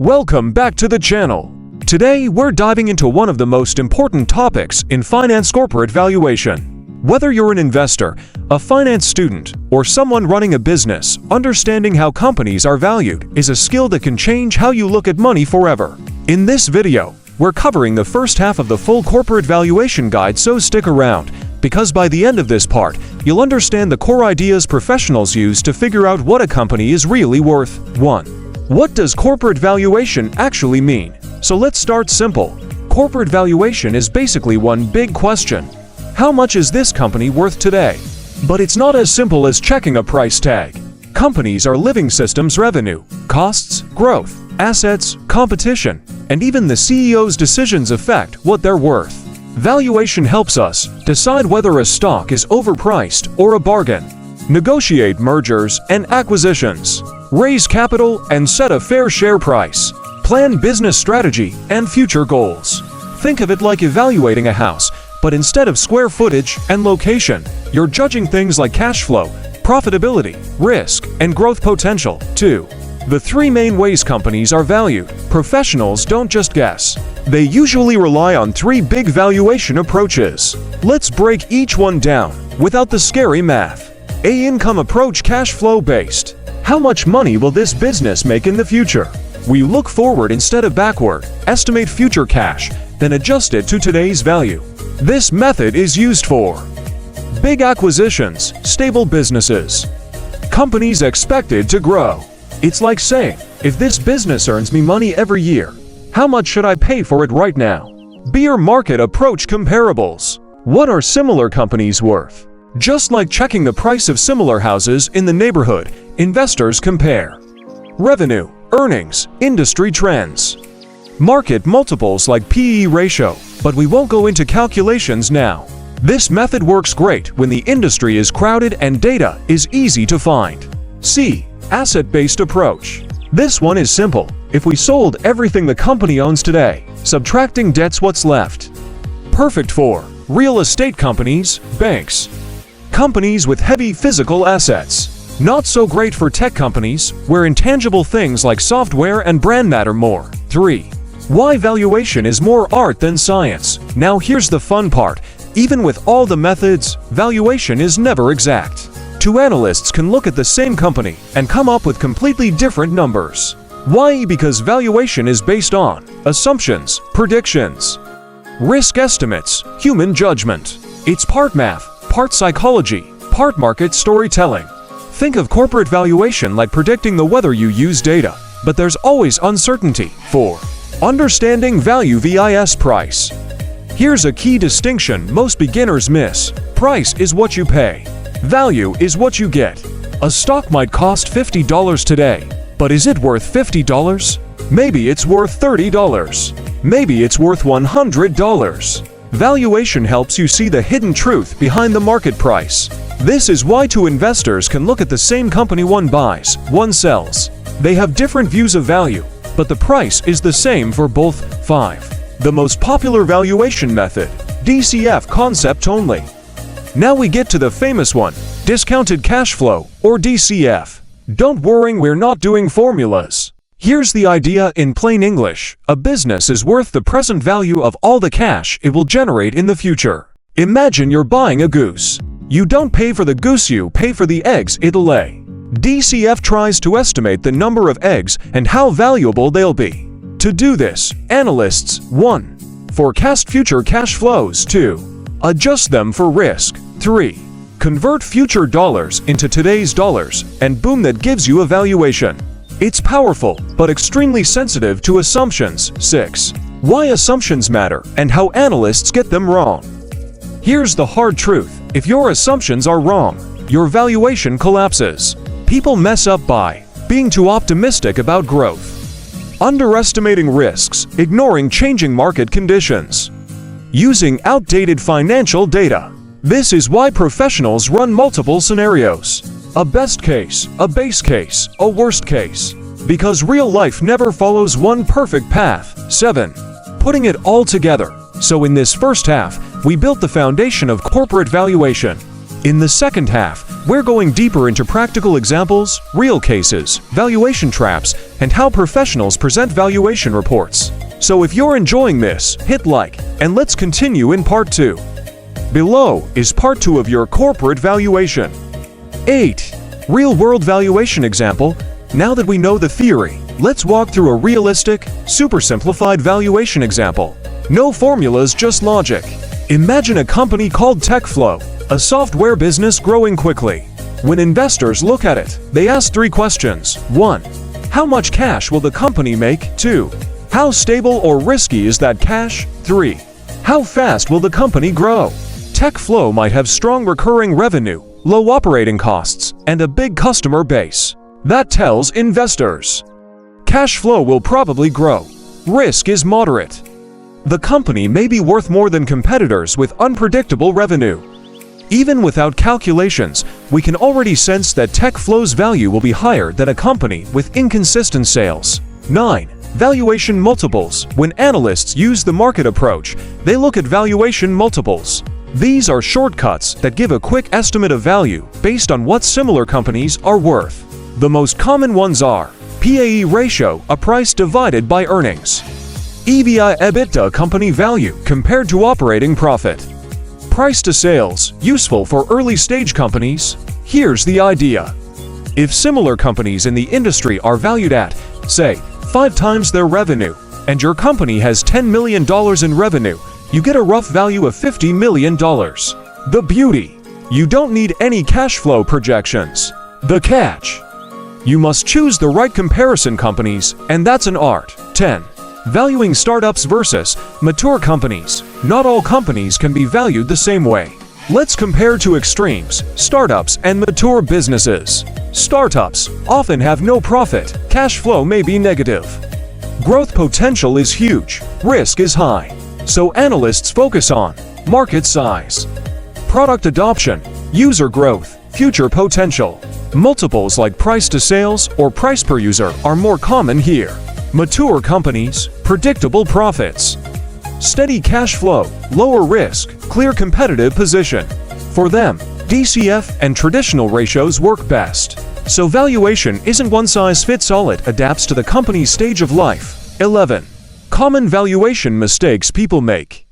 Welcome back to the channel. Today, we're diving into one of the most important topics in finance: corporate valuation. Whether you're an investor, a finance student, or someone running a business, understanding how companies are valued is a skill that can change how you look at money forever. In this video, we're covering the first half of the full corporate valuation guide, so stick around, because by the end of this part, you'll understand the core ideas professionals use to figure out what a company is really worth. 1. What does corporate valuation actually mean? So let's start simple. Corporate valuation is basically one big question. How much is this company worth today? But it's not as simple as checking a price tag. Companies are living systems: revenue, costs, growth, assets, competition, and even the CEO's decisions affect what they're worth. Valuation helps us decide whether a stock is overpriced or a bargain, negotiate mergers and acquisitions, raise capital and set a fair share price, plan business strategy and future goals. Think of it like evaluating a house, but instead of square footage and location, you're judging things like cash flow, profitability, risk, and growth potential. 2. The three main ways companies are valued. Professionals don't just guess. They usually rely on three big valuation approaches. Let's break each one down without the scary math. A. Income approach: cash flow based. How much money will this business make in the future? We look forward instead of backward, estimate future cash, then adjust it to today's value. This method is used for big acquisitions, stable businesses, companies expected to grow. It's like saying, if this business earns me money every year, how much should I pay for it right now? Bear market approach: comparables. What are similar companies worth? Just like checking the price of similar houses in the neighborhood, investors compare revenue, earnings, industry trends, market multiples like PE ratio, but we won't go into calculations now. This method works great when the industry is crowded and data is easy to find. C. Asset-based approach. This one is simple. If we sold everything the company owns today, subtracting debts, what's left? Perfect for real estate companies, banks, companies with heavy physical assets. Not so great for tech companies, where intangible things like software and brand matter more. 3. Why valuation is more art than science. Now here's the fun part. Even with all the methods, valuation is never exact. Two analysts can look at the same company and come up with completely different numbers. Why? Because valuation is based on assumptions, predictions, risk estimates, human judgment. It's part math, part psychology, part market storytelling. Think of corporate valuation like predicting the weather. You use data, but there's always uncertainty. 4. Understanding value vs. price. Here's a key distinction most beginners miss. Price is what you pay. Value is what you get. A stock might cost $50 today, but is it worth $50? Maybe it's worth $30. Maybe it's worth $100. Valuation helps you see the hidden truth behind the market price. This is why two investors can look at the same company. One buys, one sells. They have different views of value, but the price is the same for both. 5. The most popular valuation method: DCF concept only. Now we get to the famous one, discounted cash flow, or DCF. Don't worry, we're not doing formulas. Here's the idea in plain English. A business is worth the present value of all the cash it will generate in the future. Imagine you're buying a goose. You don't pay for the goose, you pay for the eggs it'll lay. DCF tries to estimate the number of eggs and how valuable they'll be. To do this, analysts: 1. Forecast future cash flows. 2. Adjust them for risk. 3. Convert future dollars into today's dollars, and boom, that gives you a valuation. It's powerful, but extremely sensitive to assumptions. 6. Why assumptions matter and how analysts get them wrong. Here's the hard truth. If your assumptions are wrong, your valuation collapses. People mess up by being too optimistic about growth, underestimating risks, ignoring changing market conditions, using outdated financial data. This is why professionals run multiple scenarios: a best case, a base case, a worst case. Because real life never follows one perfect path. 7. Putting it all together. So in this first half, we built the foundation of corporate valuation. In the second half, we're going deeper into practical examples, real cases, valuation traps, and how professionals present valuation reports. So if you're enjoying this, hit like, and let's continue in part 2. Below is part 2 of your corporate valuation. 8. Real-world valuation example. Now that we know the theory, let's walk through a realistic, super simplified valuation example. No formulas, just logic. Imagine a company called TechFlow, a software business growing quickly. When investors look at it, they ask 3 questions. 1. How much cash will the company make? 2. How stable or risky is that cash? 3. How fast will the company grow? TechFlow might have strong recurring revenue, low operating costs, and a big customer base. That tells investors cash flow will probably grow. Risk is moderate. The company may be worth more than competitors with unpredictable revenue. Even without calculations, we can already sense that TechFlow's value will be higher than a company with inconsistent sales. 9. Valuation multiples. When analysts use the market approach, they look at valuation multiples. These are shortcuts that give a quick estimate of value based on what similar companies are worth. The most common ones are PAE ratio, a price divided by earnings; EBITDA company value compared to operating profit; price to sales, useful for early-stage companies. Here's the idea. If similar companies in the industry are valued at, say, 5 times their revenue, and your company has $10 million in revenue, you get a rough value of $50 million. The beauty: you don't need any cash flow projections. The catch: you must choose the right comparison companies, and that's an art. 10. Valuing startups versus mature companies. Not all companies can be valued the same way. Let's compare 2 extremes: startups and mature businesses. Startups often have no profit, cash flow may be negative. Growth potential is huge, risk is high. So analysts focus on market size, product adoption, user growth, future potential. Multiples like price to sales or price per user are more common here. Mature companies, predictable profits, steady cash flow, lower risk, clear competitive position. For them, DCF and traditional ratios work best. So valuation isn't one size fits all, it adapts to the company's stage of life. 11. Common valuation mistakes people make.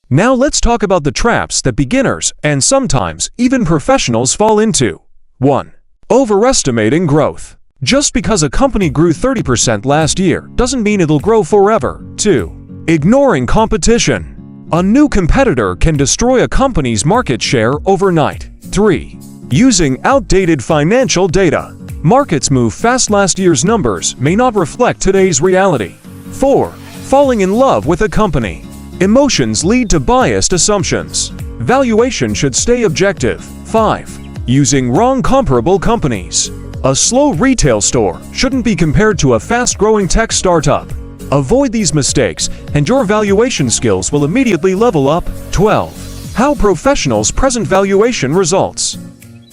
Now let's talk about the traps that beginners and sometimes even professionals fall into. 1. Overestimating growth. Just because a company grew 30% last year doesn't mean it'll grow forever. 2. Ignoring competition. A new competitor can destroy a company's market share overnight. 3. Using outdated financial data. Markets move fast, last year's numbers may not reflect today's reality. 4. Falling in love with a company. Emotions lead to biased assumptions. Valuation should stay objective. 5. Using wrong comparable companies. A slow retail store shouldn't be compared to a fast-growing tech startup. Avoid these mistakes, and your valuation skills will immediately level up. 12. How professionals present valuation results.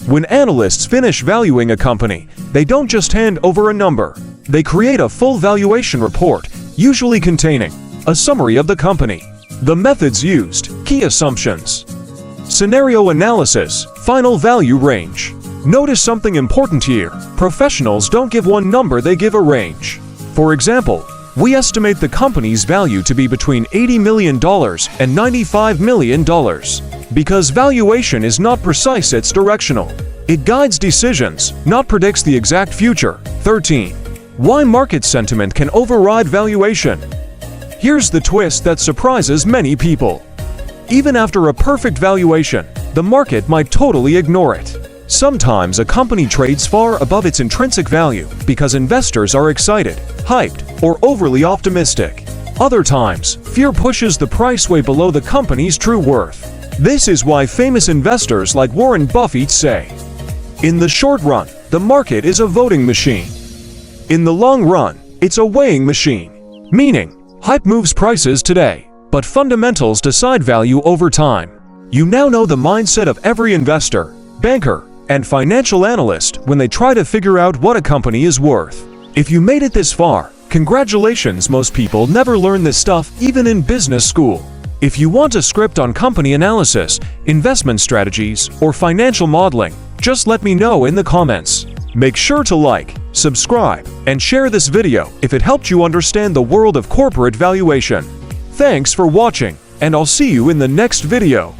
When analysts finish valuing a company, they don't just hand over a number. They create a full valuation report, usually containing a summary of the company, the methods used, key assumptions, scenario analysis, final value range. Notice something important here. Professionals don't give one number, they give a range. For example, we estimate the company's value to be between $80 million and $95 million. Because valuation is not precise, it's directional. It guides decisions, not predicts the exact future. 13. Why market sentiment can override valuation. Here's the twist that surprises many people. Even after a perfect valuation, the market might totally ignore it. Sometimes a company trades far above its intrinsic value because investors are excited, hyped, or overly optimistic. Other times, fear pushes the price way below the company's true worth. This is why famous investors like Warren Buffett say, in the short run, the market is a voting machine. In the long run, it's a weighing machine. Meaning, hype moves prices today, but fundamentals decide value over time. You now know the mindset of every investor, banker, and financial analyst when they try to figure out what a company is worth. If you made it this far, congratulations. Most people never learn this stuff even in business school. If you want a script on company analysis, investment strategies, or financial modeling, just let me know in the comments. Make sure to like, subscribe, and share this video if it helped you understand the world of corporate valuation. Thanks for watching, and I'll see you in the next video.